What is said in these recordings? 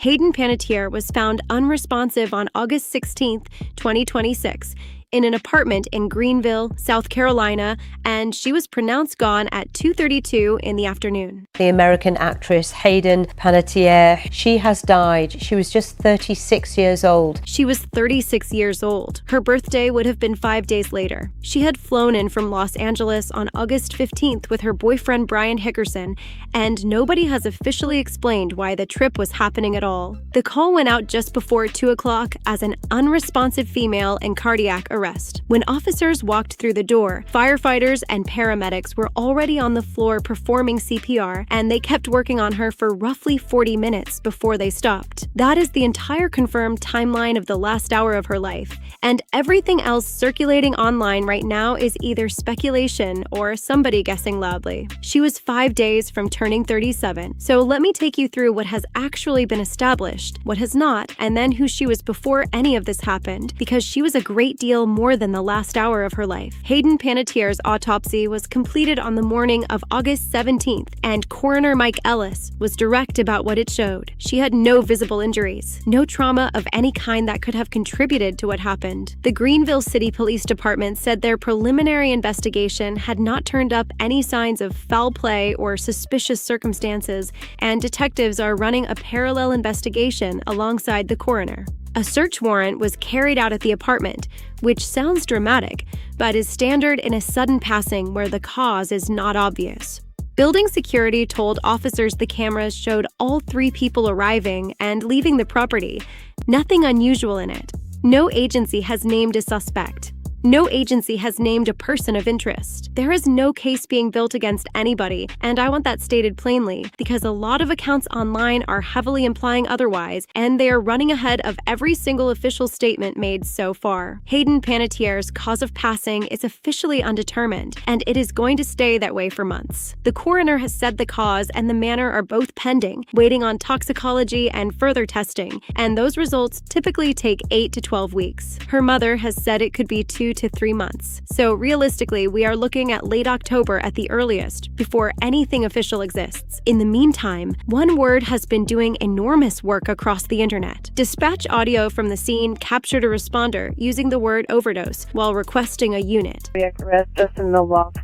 Hayden Panettiere was found unresponsive on August 16, 2026, in an apartment in Greenville, South Carolina, and she was pronounced gone at 2:32 in the afternoon. The American actress Hayden Panettiere, she has died. She was just 36 years old. She was 36 years old. Her birthday would have been 5 days later. She had flown in from Los Angeles on August 15th with her boyfriend Brian Hickerson, and nobody has officially explained why the trip was happening at all. The call went out just before 2 o'clock as an unresponsive female in cardiac arrest. When officers walked through the door, firefighters and paramedics were already on the floor performing CPR, and they kept working on her for roughly 40 minutes before they stopped. That is the entire confirmed timeline of the last hour of her life, and everything else circulating online right now is either speculation or somebody guessing loudly. She was 5 days from turning 37, so let me take you through what has actually been established, what has not, and then who she was before any of this happened, because she was a great deal more than the last hour of her life. Hayden Panettiere's autopsy was completed on the morning of August 17th, and coroner Mike Ellis was direct about what it showed. She had no visible injuries, no trauma of any kind that could have contributed to what happened. The Greenville City Police Department said their preliminary investigation had not turned up any signs of foul play or suspicious circumstances, and detectives are running a parallel investigation alongside the coroner. A search warrant was carried out at the apartment, which sounds dramatic, but is standard in a sudden passing where the cause is not obvious. Building security told officers the cameras showed all 3 people arriving and leaving the property. Nothing unusual in it. No agency has named a suspect. No agency has named a person of interest. There is no case being built against anybody, and I want that stated plainly, because a lot of accounts online are heavily implying otherwise, and they are running ahead of every single official statement made so far. Hayden Panettiere's cause of passing is officially undetermined, and it is going to stay that way for months. The coroner has said the cause and the manner are both pending, waiting on toxicology and further testing, and those results typically take 8 to 12 weeks. Her mother has said it could be 2 to 3 months. So realistically, we are looking at late October at the earliest before anything official exists. In the meantime, One Word has been doing enormous work across the internet. Dispatch audio from the scene captured a responder using the word overdose while requesting a unit. Arrest Justin Milboff,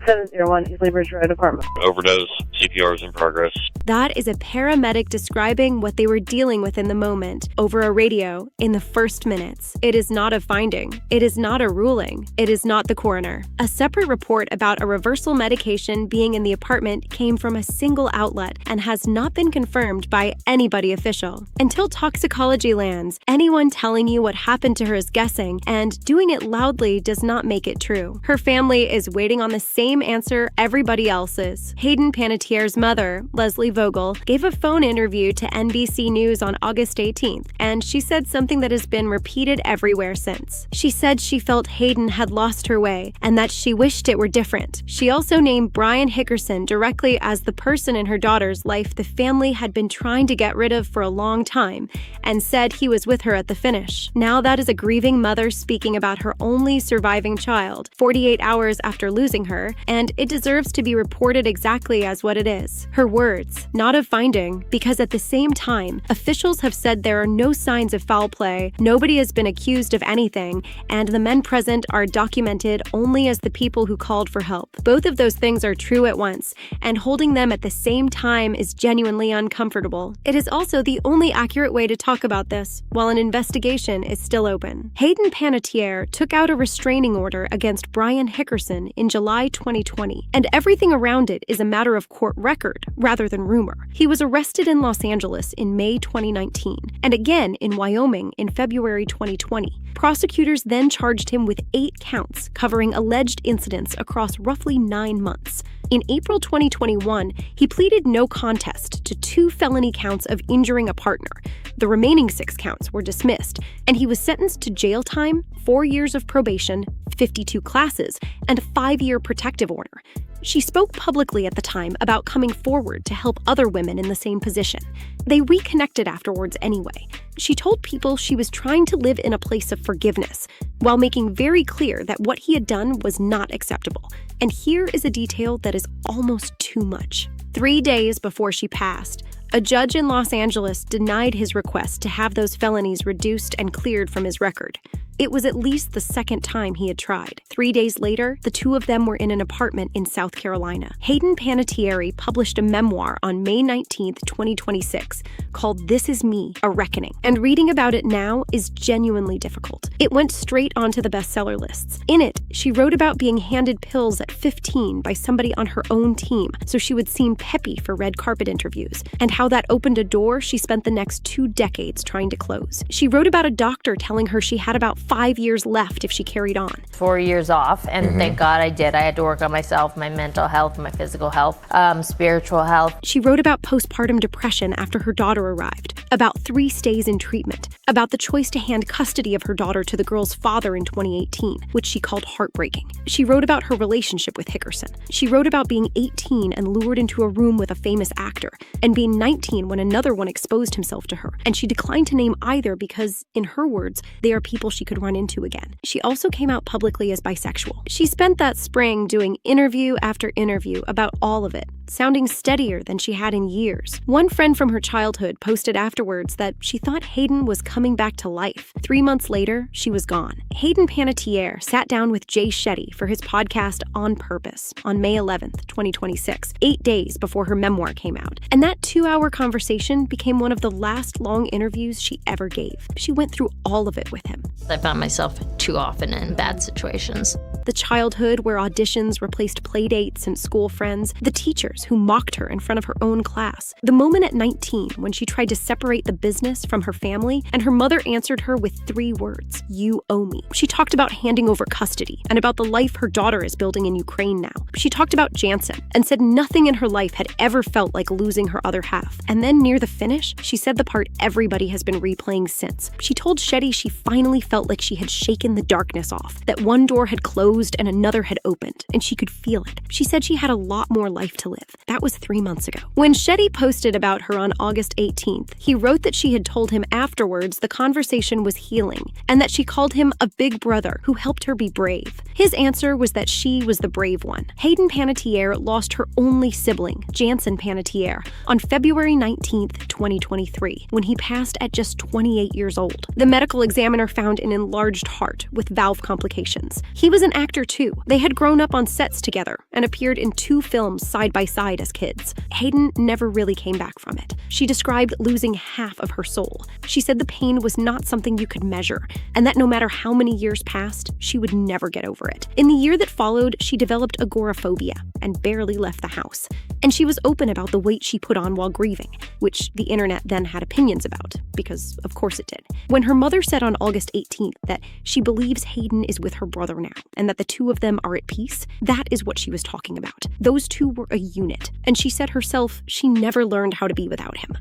701 East Bridge Road, apartment. Overdose, CPR is in progress. That is a paramedic describing what they were dealing with in the moment, over a radio, in the first minutes. It is not a finding. It is not a ruling. It is not the coroner. A separate report about a reversal medication being in the apartment came from a single outlet and has not been confirmed by anybody official. Until toxicology lands, anyone telling you what happened to her is guessing, and doing it loudly does not make it true. Her family is waiting on the same answer everybody else is. Hayden Panettiere's mother, Leslie Vogel, gave a phone interview to NBC News on August 18th, and she said something that has been repeated everywhere since. She said she felt Hayden had lost her way and that she wished it were different. She also named Brian Hickerson directly as the person in her daughter's life the family had been trying to get rid of for a long time, and said he was with her at the finish. Now that is a grieving mother speaking about her only surviving child, 48 hours after losing her, and it deserves to be reported exactly as what it is. Her words, not of finding, because at the same time, officials have said there are no signs of foul play, nobody has been accused of anything, and the men present are documented only as the people who called for help. Both of those things are true at once, and holding them at the same time is genuinely uncomfortable. It is also the only accurate way to talk about this, while an investigation is still open. Hayden Panettiere took out a restraining order against Brian Hickerson in July 2020, and everything around it is a matter of court record rather than rumor. He was arrested in Los Angeles in May 2019, and again in Wyoming in February 2020. Prosecutors then charged him with 8 counts covering alleged incidents across roughly 9 months. In April 2021, he pleaded no contest to 2 felony counts of injuring a partner. The remaining 6 counts were dismissed, and he was sentenced to jail time, 4 years of probation, 52 classes, and a 5-year protective order. She spoke publicly at the time about coming forward to help other women in the same position. They reconnected afterwards anyway. She told people she was trying to live in a place of forgiveness, while making very clear that what he had done was not acceptable. And here is a detail that is almost too much. 3 days before she passed, A judge in Los Angeles denied his request to have those felonies reduced and cleared from his record. It was at least the second time he had tried. 3 days later, the two of them were in an apartment in South Carolina. Hayden Panettiere published a memoir on May 19, 2026, called This Is Me, A Reckoning. And reading about it now is genuinely difficult. It went straight onto the bestseller lists. In it, she wrote about being handed pills at 15 by somebody on her own team so she would seem peppy for red carpet interviews, and how that opened a door she spent the next 2 decades trying to close. She wrote about a doctor telling her she had about 5 years left if she carried on. 4 years off, and thank God I did. I had to work on myself, my mental health, my physical health, spiritual health. She wrote about postpartum depression after her daughter arrived, about 3 stays in treatment, about the choice to hand custody of her daughter to the girl's father in 2018, which she called heartbreaking. She wrote about her relationship with Hickerson. She wrote about being 18 and lured into a room with a famous actor, and being 19 when another one exposed himself to her. And she declined to name either because, in her words, they are people she could run into again. She also came out publicly as bisexual. She spent that spring doing interview after interview about all of it, sounding steadier than she had in years. One friend from her childhood posted afterwards that she thought Hayden was coming back to life. 3 months later, she was gone. Hayden Panettiere sat down with Jay Shetty for his podcast On Purpose on May 11th, 2026, 8 days before her memoir came out. And that 2-hour conversation became one of the last long interviews she ever gave. She went through all of it with him. I found myself too often in bad situations. The childhood where auditions replaced playdates and school friends, the teachers who mocked her in front of her own class, the moment at 19 when she tried to separate the business from her family and her mother answered her with 3 words, "You owe me." She talked about handing over custody and about the life her daughter is building in Ukraine now. She talked about Jansen and said nothing in her life had ever felt like losing her other half. And then near the finish, she said the part everybody has been replaying since. She told Shetty she finally felt like she had shaken the darkness off, that one door had closed and another had opened, and she could feel it. She said she had a lot more life to live. That was 3 months ago. When Shetty posted about her on August 18th, he wrote that she had told him afterwards the conversation was healing, and that she called him a big brother who helped her be brave. His answer was that she was the brave one. Hayden Panettiere lost her only sibling, Jansen Panettiere, on February 19th, 2023, when he passed at just 28 years old. The medical examiner found an enlarged heart with valve complications. He was an actor too. They had grown up on sets together and appeared in 2 films side by side as kids. Hayden never really came back from it. She described losing half of her soul. She said the pain was not something you could measure, and that no matter how many years passed, she would never get over it. In the year that followed, she developed agoraphobia and barely left the house. And she was open about the weight she put on while grieving, which the internet then had opinions about, because of course it did. When her mother said on August 18th that she believes Hayden is with her brother now, and that the two of them are at peace, that is what she was talking about. Those two were a unit, and she said herself she never learned how to be without him.